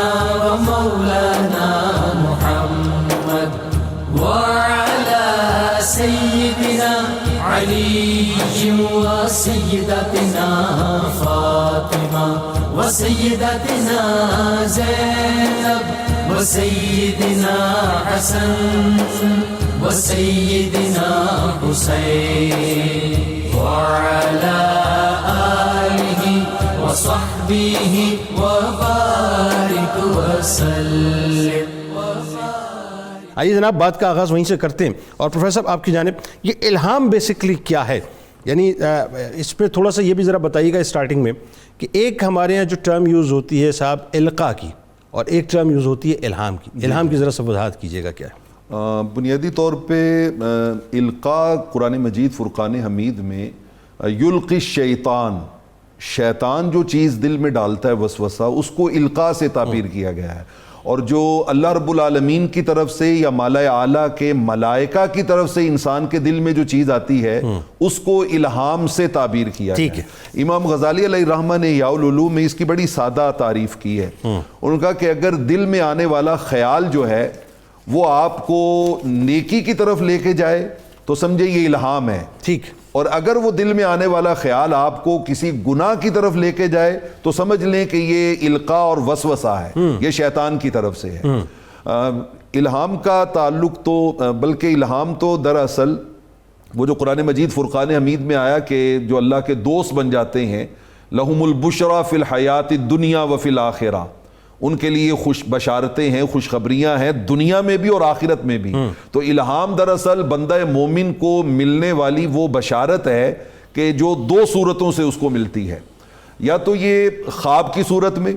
ومولانا محمد وعلى سيدنا علي وسيدتنا فاطمة وسيدتنا زينب وسيدنا حسن وسيدنا حسين وعلى آله وصحبه وبارك وسلم۔
آئیے جناب بات کا آغاز وہیں سے کرتے ہیں، اور پروفیسر صاحب آپ کی جانب یہ الہام بیسکلی کیا ہے؟ یعنی اس پہ تھوڑا سا یہ بھی ذرا بتائیے گا اسٹارٹنگ میں کہ ایک ہمارے یہاں جو ٹرم یوز ہوتی ہے صاحب القاء کی، اور ایک ٹرم یوز ہوتی ہے الہام کی، الہام کی ذرا سا وضاحت کیجیے گا کیا ہے؟
بنیادی طور پہ القاء قرآن مجید فرقان حمید میں یلقی الشیطان، شیطان جو چیز دل میں ڈالتا ہے وسوسہ، اس کو القاء سے تعبیر کیا گیا ہے، اور جو اللہ رب العالمین کی طرف سے یا مالا اعلیٰ کے ملائکہ کی طرف سے انسان کے دل میں جو چیز آتی ہے اس کو الہام سے تعبیر کیا گیا ہے۔ امام غزالی علیہ الرحمہ نے احیاء العلوم میں اس کی بڑی سادہ تعریف کی ہے۔ انہوں نے کہا کہ اگر دل میں آنے والا خیال جو ہے وہ آپ کو نیکی کی طرف لے کے جائے تو سمجھے یہ الہام ہے، ٹھیک، اور اگر وہ دل میں آنے والا خیال آپ کو کسی گناہ کی طرف لے کے جائے تو سمجھ لیں کہ یہ القاء اور وسوسہ ہے، یہ شیطان کی طرف سے ہے۔ الہام کا تعلق تو بلکہ الہام تو دراصل وہ جو قرآن مجید فرقان حمید میں آیا کہ جو اللہ کے دوست بن جاتے ہیں، لہم البشریٰ فی الحیات الدنیا وفی الآخرہ، ان کے لیے خوش بشارتیں ہیں، خوشخبریاں ہیں دنیا میں بھی اور آخرت میں بھی۔ تو الہام دراصل بندہ مومن کو ملنے والی وہ بشارت ہے کہ جو دو صورتوں سے اس کو ملتی ہے، یا تو یہ خواب کی صورت میں،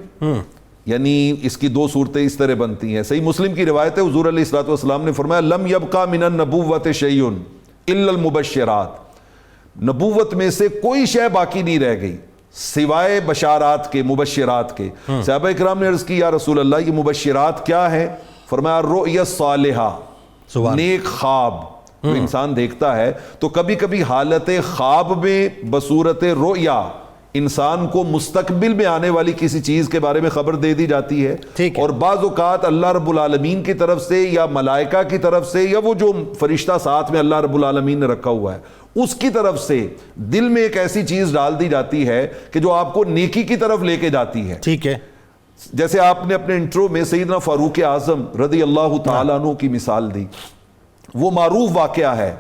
یعنی اس کی دو صورتیں اس طرح بنتی ہیں۔ صحیح مسلم کی روایت ہے، حضور علیہ الصلوۃ والسلام نے فرمایا لم یبقى من النبوۃ شیء الا المبشرات، نبوت میں سے کوئی شے باقی نہیں رہ گئی سوائے بشارات کے، مبشرات کے۔ صحابہ کرام نے عرض کی یا رسول اللہ یہ مبشرات کیا ہے؟ فرمایا الرؤیا الصالحہ، نیک خواب جو انسان دیکھتا ہے، تو کبھی کبھی حالت خواب میں بصورت رؤیا انسان کو مستقبل میں آنے والی کسی چیز کے بارے میں خبر دے دی جاتی ہے، اور بعض اوقات اللہ رب العالمین کی طرف سے یا ملائکہ کی طرف سے یا وہ جو فرشتہ ساتھ میں اللہ رب العالمین نے رکھا ہوا ہے اس کی طرف سے دل میں ایک ایسی چیز ڈال دی جاتی ہے کہ جو آپ کو نیکی کی طرف لے کے جاتی ہے۔
ٹھیک ہے،
جیسے آپ نے اپنے انٹرو میں سیدنا فاروق اعظم رضی اللہ تعالیٰ عنہ کی مثال دی، وہ معروف واقعہ ہے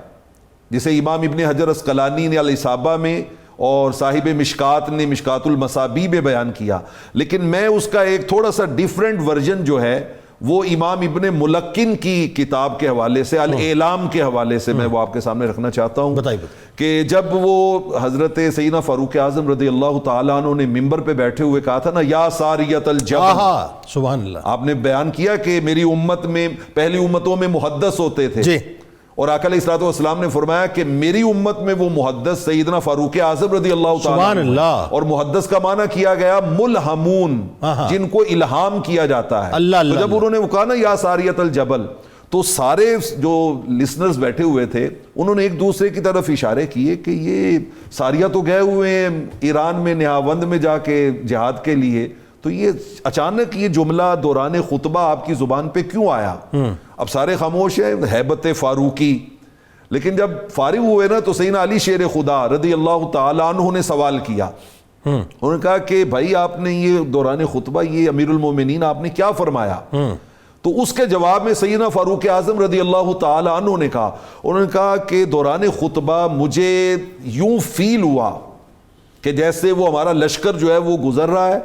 جسے امام ابن حجر اسقلانی نے الاصابہ میں اور صاحب مشکات نے مشکات المصابیح میں بیان کیا، لیکن میں اس کا ایک تھوڑا سا ڈیفرنٹ ورژن جو ہے وہ امام ابن ملقن کی کتاب کے حوالے سے الاعلام کے حوالے سے میں وہ آپ کے سامنے رکھنا چاہتا ہوں کہ جب وہ حضرت سیدنا فاروق اعظم رضی اللہ تعالیٰ عنہ نے ممبر پہ بیٹھے ہوئے کہا تھا نا یا ساریت الجبل،
سبحان اللہ،
آپ نے بیان کیا کہ میری امت میں پہلی امتوں میں محدث ہوتے تھے
جی،
اور آقا علیہ الصلوۃ والسلام نے فرمایا کہ میری امت میں وہ محدث سیدنا فاروق اعظم رضی اللہ تعالیٰ
سبحان اللہ،
اور محدث کا معنی کیا گیا ملہمون، جن کو الہام کیا جاتا ہے. تو جب انہوں نے وہ کہا نا یا ساریت الجبل، تو سارے جو لسنرز بیٹھے ہوئے تھے انہوں نے ایک دوسرے کی طرف اشارے کیے کہ یہ ساریہ تو گئے ہوئے ہیں ایران میں نہاوند میں جا کے جہاد کے لیے، تو یہ اچانک یہ جملہ دوران خطبہ آپ کی زبان پہ کیوں آیا؟ اب سارے خاموش ہیں، ہیبت فاروقی. لیکن جب فارغ ہوئے نا تو سیدنا علی شیر خدا رضی اللہ تعالیٰ عنہ نے سوال کیا. انہوں نے کہا کہ بھائی آپ نے یہ دوران خطبہ یہ امیر المومنین آپ نے کیا فرمایا؟ تو اس کے جواب میں سیدنا فاروق اعظم رضی اللہ تعالیٰ عنہ نے کہا، انہوں نے کہا کہ دوران خطبہ مجھے یوں فیل ہوا کہ جیسے وہ ہمارا لشکر جو ہے وہ گزر رہا ہے،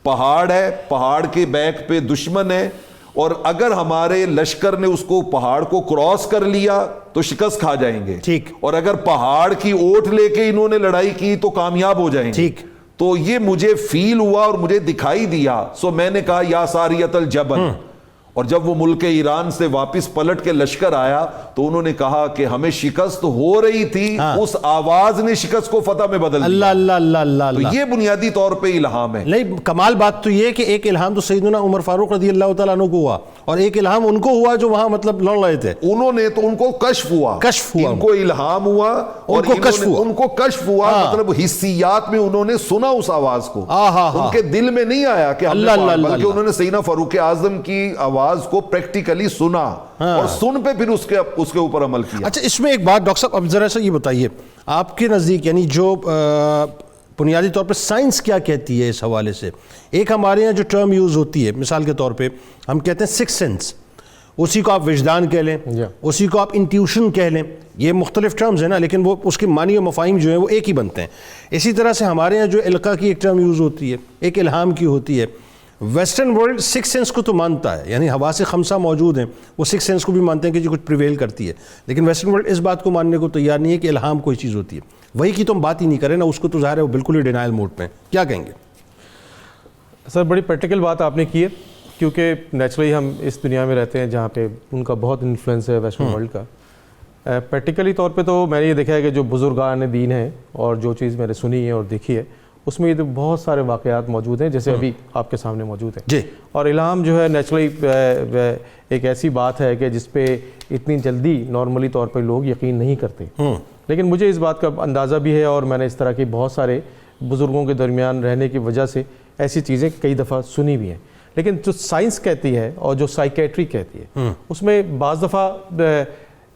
پہاڑ ہے، پہاڑ کے بیک پہ دشمن ہے، اور اگر ہمارے لشکر نے اس کو پہاڑ کو کراس کر لیا تو شکست کھا جائیں گے،
ٹھیک،
اور اگر پہاڑ کی اوٹ لے کے انہوں نے لڑائی کی تو کامیاب ہو جائیں گے،
ٹھیک.
تو یہ مجھے فیل ہوا اور مجھے دکھائی دیا، سو میں نے کہا یا ساریت الجبل. اور جب وہ ملک ایران سے واپس پلٹ کے لشکر آیا تو انہوں نے کہا کہ ہمیں شکست ہو رہی تھی، اس آواز نے شکست کو فتح میں بدل دیا.
اللہ اللہ اللہ اللہ
تو
اللہ.
یہ بنیادی طور پہ الہام ہے.
نہیں، کمال بات تو یہ کہ ایک الہام تو سیدنا عمر فاروق رضی اللہ تعالیٰ عنہ کو ہوا، اور ایک الہام ان کو ہوا جو وہاں مطلب لڑ رہے تھے.
انہوں نے تو ان کو کشف ہوا، ان کو الہام ہوا اور ان کو کشف ہوا، مطلب حسیات میں انہوں نے سنا اس آواز کو، ان کے دل میں نہیں آیا کہ بلکہ انہوں نے سیدنا فاروق اعظم کی آواز کو پریکٹیکلی سنا اور سن پہ پھر اس کے اوپر عمل کیا.
اچھا، اس میں ایک بات ڈاکٹر صاحب اب ذرا سا یہ بتائیے، آپ کے نزدیک یعنی جو بنیادی طور پہ سائنس کیا کہتی ہے اس حوالے سے؟ ایک ہمارے یہاں جو ٹرم یوز ہوتی ہے مثال کے طور پہ ہم کہتے ہیں سکس سینس، اسی کو آپ وجدان کہہ لیں، اسی کو آپ انٹیوشن کہہ لیں، یہ مختلف ٹرمز ہیں نا، لیکن وہ اس کے معنی و مفاہیم جو ہیں وہ ایک ہی بنتے ہیں. اسی طرح سے ہمارے یہاں جو القا کی ایک ٹرم یوز ہوتی ہے، ایک الہام کی ہوتی ہے. ویسٹرن ورلڈ سکس سینس کو تو مانتا ہے، یعنی حواس خمسہ موجود ہیں، وہ سکس سینس کو بھی مانتے ہیں کہ جو کچھ پریویل کرتی ہے، لیکن ویسٹرن ورلڈ اس بات کو ماننے کو تیار نہیں ہے کہ الہام کوئی چیز ہوتی ہے. وہی کی تو ہم بات ہی نہیں کریں نا، اس کو تو ظاہر ہے وہ بالکل ہی ڈینائل موڈ پہ. کیا کہیں گے
سر؟ بڑی پریکٹیکل بات آپ نے کی ہے، کیونکہ نیچرلی ہم اس دنیا میں رہتے ہیں جہاں پہ ان کا بہت انفلوئنس ہے ویسٹرن ورلڈ کا. پریکٹیکلی طور پہ تو میں نے یہ دیکھا ہے کہ جو بزرگان دین ہیں اور جو چیز میں نے سنی ہے اور دیکھی ہے اس میں یہ تو بہت سارے واقعات موجود ہیں جیسے ابھی آپ کے سامنے موجود ہیں
جی. اور
الہام جو ہے نیچرلی ایک ایسی بات ہے کہ جس پہ اتنی جلدی نارملی طور پہ لوگ یقین نہیں کرتے، لیکن مجھے اس بات کا اندازہ بھی ہے اور میں نے اس طرح کے بہت سارے بزرگوں کے درمیان رہنے کی وجہ سے ایسی چیزیں کئی دفعہ سنی بھی ہیں. لیکن جو سائنس کہتی ہے اور جو سائیکیٹری کہتی ہے اس میں بعض دفعہ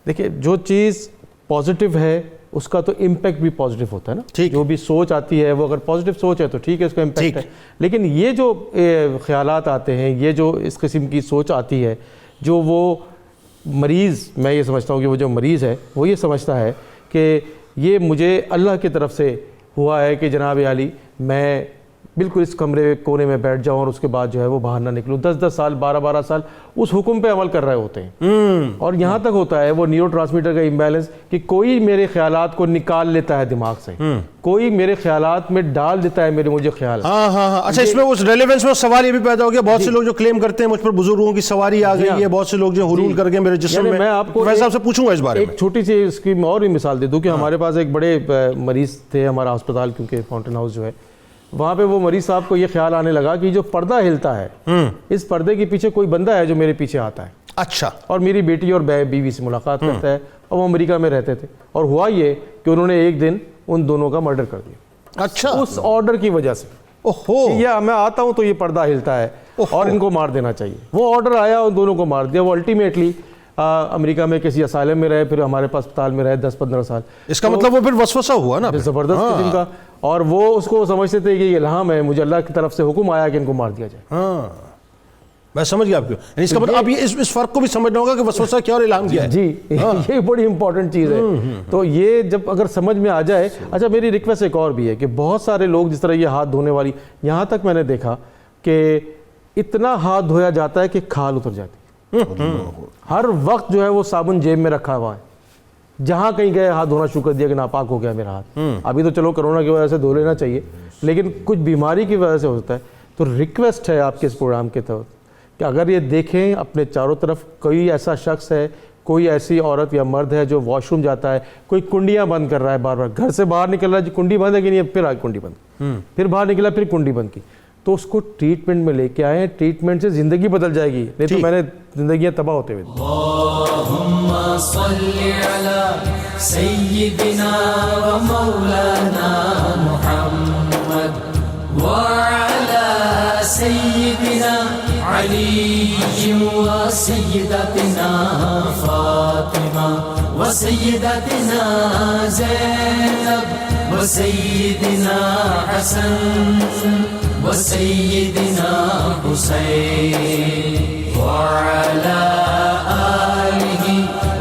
دیکھیں جو چیز پازیٹیو ہے اس کا تو امپیکٹ بھی پازیٹیو ہوتا ہے نا. جو بھی سوچ آتی ہے وہ اگر پازیٹیو سوچ ہے تو ٹھیک ہے، اس کا امپیکٹ ہے. لیکن یہ جو خیالات آتے ہیں، یہ جو اس قسم کی سوچ آتی ہے، جو وہ مریض، میں یہ سمجھتا ہوں کہ وہ جو مریض ہے وہ یہ سمجھتا ہے کہ یہ مجھے اللہ کی طرف سے ہوا ہے کہ جناب عالی میں بالکل اس کمرے کونے میں بیٹھ جاؤں اور اس کے بعد جو ہے وہ باہر نہ نکلوں. 10 سال 12 سال اس حکم پہ عمل کر رہے ہوتے ہیں، اور یہاں تک ہوتا ہے وہ نیورو ٹرانسمیٹر کا امبیلنس کہ کوئی میرے خیالات کو نکال لیتا ہے دماغ سے، کوئی میرے خیالات میں ڈال دیتا ہے مجھے خیال.
اچھا، اس میں اس ریلیونس میں سوال یہ بھی پیدا ہو گیا، بہت سے لوگ جو کلیم کرتے ہیں مجھ پر بزرگوں کی سواری آ گئی ہے، بہت سے لوگ جو حلول کر گئے میرے جسم میں.
میں آپ کو
صاحب سے پوچھوں گا اس بارے میں
ایک چھوٹی سی اس کی اور بھی مثال دے دوں کہ ہمارے پاس ایک بڑے مریض تھے ہمارا ہسپتال، کیونکہ فاؤنٹین ہاؤس جو ہے وہاں پہ وہ مریض صاحب کو یہ خیال آنے لگا کہ جو پردہ ہلتا ہے اس پردے کے پیچھے کوئی بندہ ہے جو میرے پیچھے آتا ہے.
اچھا. اور
میری بیٹی اور بیوی سے ملاقات کرتا ہے، اور وہ امریکہ میں رہتے تھے، اور ہوا یہ کہ انہوں نے ایک دن ان دونوں کا مرڈر کر دیا.
اچھا.
اس آرڈر کی وجہ سے یہ میں آتا ہوں تو یہ پردہ ہلتا ہے اور ان کو مار دینا چاہیے. وہ آرڈر آیا، ان دونوں کو مار دیا. وہ الٹیمیٹلی امریکہ میں کسی اسائلم میں رہے، پھر ہمارے پاس اسپتال میں رہے 10-15 سال.
اس کا مطلب وہ پھر وسوسہ ہوا نا
زبردست قسم کا، اور وہ اس کو سمجھتے تھے کہ یہ الہام ہے، مجھے اللہ کی طرف سے حکم آیا کہ ان کو مار دیا جائے.
ہاں میں سمجھ گیا آپ کو، یعنی اس کا مطلب اب یہ اس فرق کو بھی سمجھنا ہوگا کہ وسوسہ کیا اور الہام کیا ہے.
جی یہ بڑی امپورٹنٹ چیز ہے. تو یہ جب اگر سمجھ میں آ جائے. اچھا میری ریکویسٹ ایک اور بھی ہے کہ بہت سارے لوگ جس طرح یہ ہاتھ دھونے والی، یہاں تک میں نے دیکھا کہ اتنا ہاتھ دھویا جاتا ہے کہ کھال اتر جاتی ہے. ہر وقت جو ہے وہ صابن جیب میں رکھا ہوا ہے, جہاں کہیں گئے ہاتھ دھونا شروع کر دیا کہ ناپاک ہو گیا میرا ہاتھ. ابھی تو چلو کرونا کی وجہ سے دھو لینا چاہیے, لیکن کچھ بیماری کی وجہ سے ہوتا ہے. تو ریکویسٹ ہے آپ کے اس پروگرام کے تحت کہ اگر یہ دیکھیں اپنے چاروں طرف کوئی ایسا شخص ہے, کوئی ایسی عورت یا مرد ہے جو واش روم جاتا ہے, کوئی کنڈیاں بند کر رہا ہے بار بار, گھر سے باہر نکل رہا ہے, کنڈی بند ہے کہ نہیں, پھر آگے کنڈی بند, پھر باہر نکلا پھر کنڈی بند کی, تو اس کو ٹریٹمنٹ میں لے کے آئے. ٹریٹمنٹ سے زندگی بدل جائے گی, نہیں تو میں نے زندگیاں تباہ ہوتے ہوئے.
اللهم صل على سيدنا ومولانا محمد وعلى سيدنا علي وسيدتنا فاطمة وسيدتنا زينب وسيدنا حسن وسيدنا حسين وعلى آله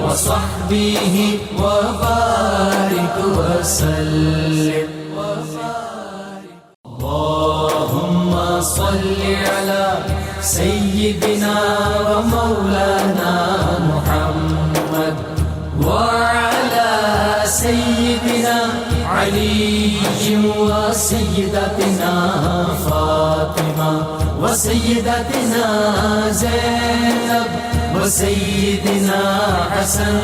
وصحبه وبارك وسلم. اللهم صل على سيدنا ومولانا محمد وعلى سيدنا علي وسيدتنا فاطمة وسيدتنا زينب وسيدنا حسن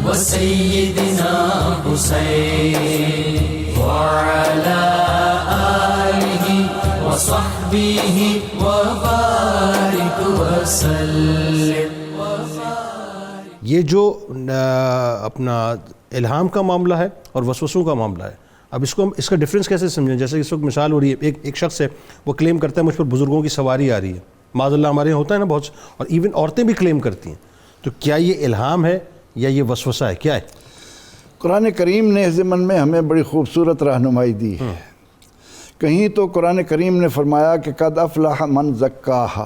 وسيدنا حسين وعلى آله وصحبه وبارك وسلم.
یہ جو اپنا الہام کا معاملہ ہے اور وسوسوں کا معاملہ ہے, اب اس کو ہم اس کا ڈفرینس کیسے سمجھیں؟ جیسے اس وقت مثال ہو رہی ہے, ایک شخص ہے وہ کلیم کرتا ہے مجھ پر بزرگوں کی سواری آ رہی ہے, معاذ اللہ ہمارے یہاں ہوتا ہے نا بہت, اور ایون عورتیں بھی کلیم کرتی ہیں. تو کیا یہ الہام ہے یا یہ وسوسہ ہے, کیا ہے؟
قرآن کریم نے اس ضمن میں ہمیں بڑی خوبصورت رہنمائی دی ہے. کہیں تو قرآن کریم نے فرمایا کہ قد افلح من زکاہا,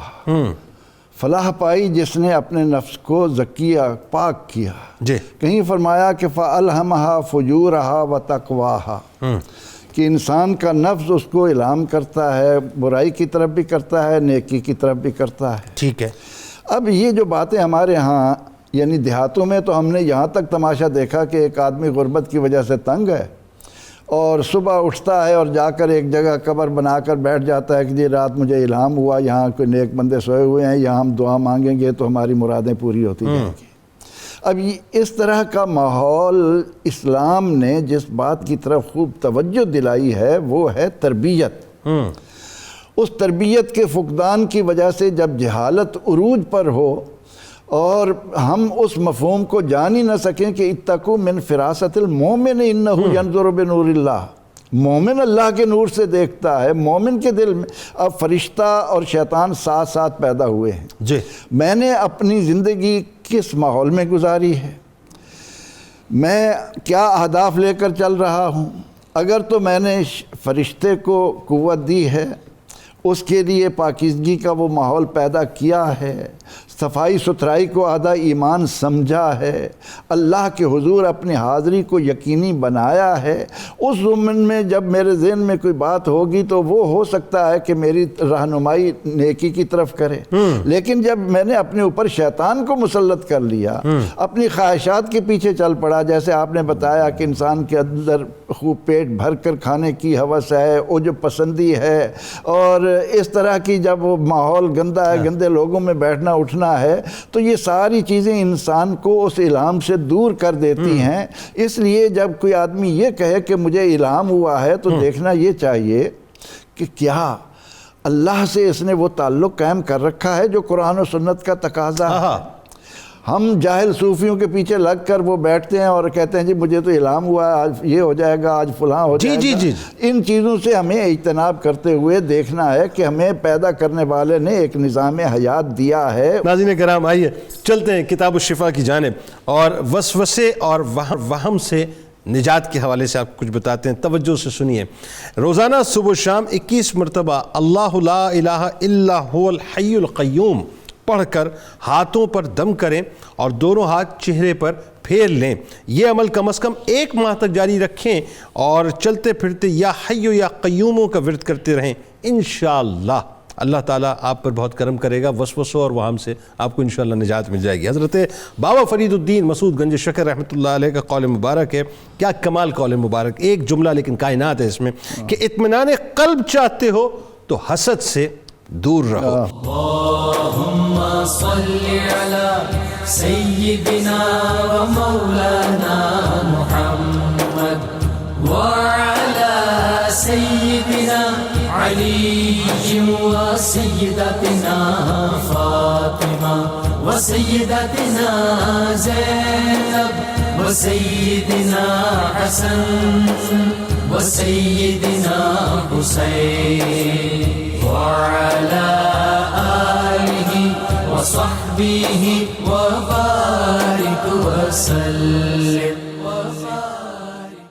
فلاح پائی جس نے اپنے نفس کو زکیہ پاک کیا.
جی.
کہیں فرمایا کہ فَأَلْهَمَهَا فُجُورَهَا وَتَقْوَاهَا, کہ انسان کا نفس اس کو الہام کرتا ہے, برائی کی طرف بھی کرتا ہے, نیکی کی طرف بھی کرتا ہے.
ٹھیک ہے.
اب یہ جو باتیں ہمارے ہاں یعنی دیہاتوں میں تو ہم نے یہاں تک تماشا دیکھا کہ ایک آدمی غربت کی وجہ سے تنگ ہے اور صبح اٹھتا ہے اور جا کر ایک جگہ قبر بنا کر بیٹھ جاتا ہے کہ جی رات مجھے الہام ہوا, یہاں کوئی نیک بندے سوئے ہوئے ہیں, یہاں ہم دعا مانگیں گے تو ہماری مرادیں پوری ہوتی جائیں گی. اب اس طرح کا ماحول اسلام نے جس بات کی طرف خوب توجہ دلائی ہے وہ ہے تربیت. اس تربیت کے فقدان کی وجہ سے جب جہالت عروج پر ہو اور ہم اس مفہوم کو جان ہی نہ سکیں کہ اتقوا من فراست المومن انہ ینظر بنور اللہ, مومن اللہ کے نور سے دیکھتا ہے. مومن کے دل میں اب فرشتہ اور شیطان ساتھ ساتھ پیدا ہوئے ہیں.
جی.
میں نے اپنی زندگی کس ماحول میں گزاری ہے, میں کیا اہداف لے کر چل رہا ہوں. اگر تو میں نے فرشتے کو قوت دی ہے, اس کے لیے پاکیزگی کا وہ ماحول پیدا کیا ہے, صفائی ستھرائی کو آدھا ایمان سمجھا ہے, اللہ کے حضور اپنی حاضری کو یقینی بنایا ہے, اس ضمن میں جب میرے ذہن میں کوئی بات ہوگی تو وہ ہو سکتا ہے کہ میری رہنمائی نیکی کی طرف کرے. لیکن جب میں نے اپنے اوپر شیطان کو مسلط کر لیا, اپنی خواہشات کے پیچھے چل پڑا, جیسے آپ نے بتایا کہ انسان کے اندر خوب پیٹ بھر کر کھانے کی ہوس ہے, وہ جو پسندی ہے, اور اس طرح کی جب وہ ماحول گندا ہے, گندے لوگوں میں بیٹھنا اٹھنا ہے, تو یہ ساری چیزیں انسان کو اس الہام سے دور کر دیتی ہیں. اس لیے جب کوئی آدمی یہ کہے کہ مجھے الہام ہوا ہے تو دیکھنا یہ چاہیے کہ کیا اللہ سے اس نے وہ تعلق قائم کر رکھا ہے جو قرآن و سنت کا تقاضا ہے. ہم جاہل صوفیوں کے پیچھے لگ کر وہ بیٹھتے ہیں اور کہتے ہیں جی مجھے تو الہام ہوا ہے, آج یہ ہو جائے گا, آج فلاں ہو جائے گا. ان چیزوں سے ہمیں اجتناب کرتے ہوئے دیکھنا ہے کہ ہمیں پیدا کرنے والے نے ایک نظام حیات دیا ہے.
ناظرین کرام آئیے چلتے ہیں کتاب الشفا کی جانب, اور وسوسے اور وہم سے نجات کے حوالے سے آپ کچھ بتاتے ہیں. توجہ سے سنیے. روزانہ صبح و شام 21 مرتبہ اللہ لا الہ الا هو الحی القیوم پڑھ کر ہاتھوں پر دم کریں اور دونوں ہاتھ چہرے پر پھیر لیں. یہ عمل کم از کم 1 ماہ تک جاری رکھیں اور چلتے پھرتے یا حیو یا قیوموں کا ورد کرتے رہیں انشاءاللہ اللہ تعالیٰ آپ پر بہت کرم کرے گا، وسوسوں اور وہم سے آپ کو انشاءاللہ نجات مل جائے گی۔ حضرت بابا فرید الدین مسعود گنج شکر رحمۃ اللہ علیہ کا قول مبارک ہے، کیا کمال قول مبارک، ایک جملہ لیکن کائنات ہے اس میں، کہ اطمینان قلب چاہتے ہو تو حسد سے دور رہو۔
اللهم صل على سيدنا ومولانا محمد وعلى سيدنا علي وسيدتنا فاطمة وسيدتنا زينب وسيدنا حسن وسيدنا حسين وعلى آله وصحبه وبارك وسلم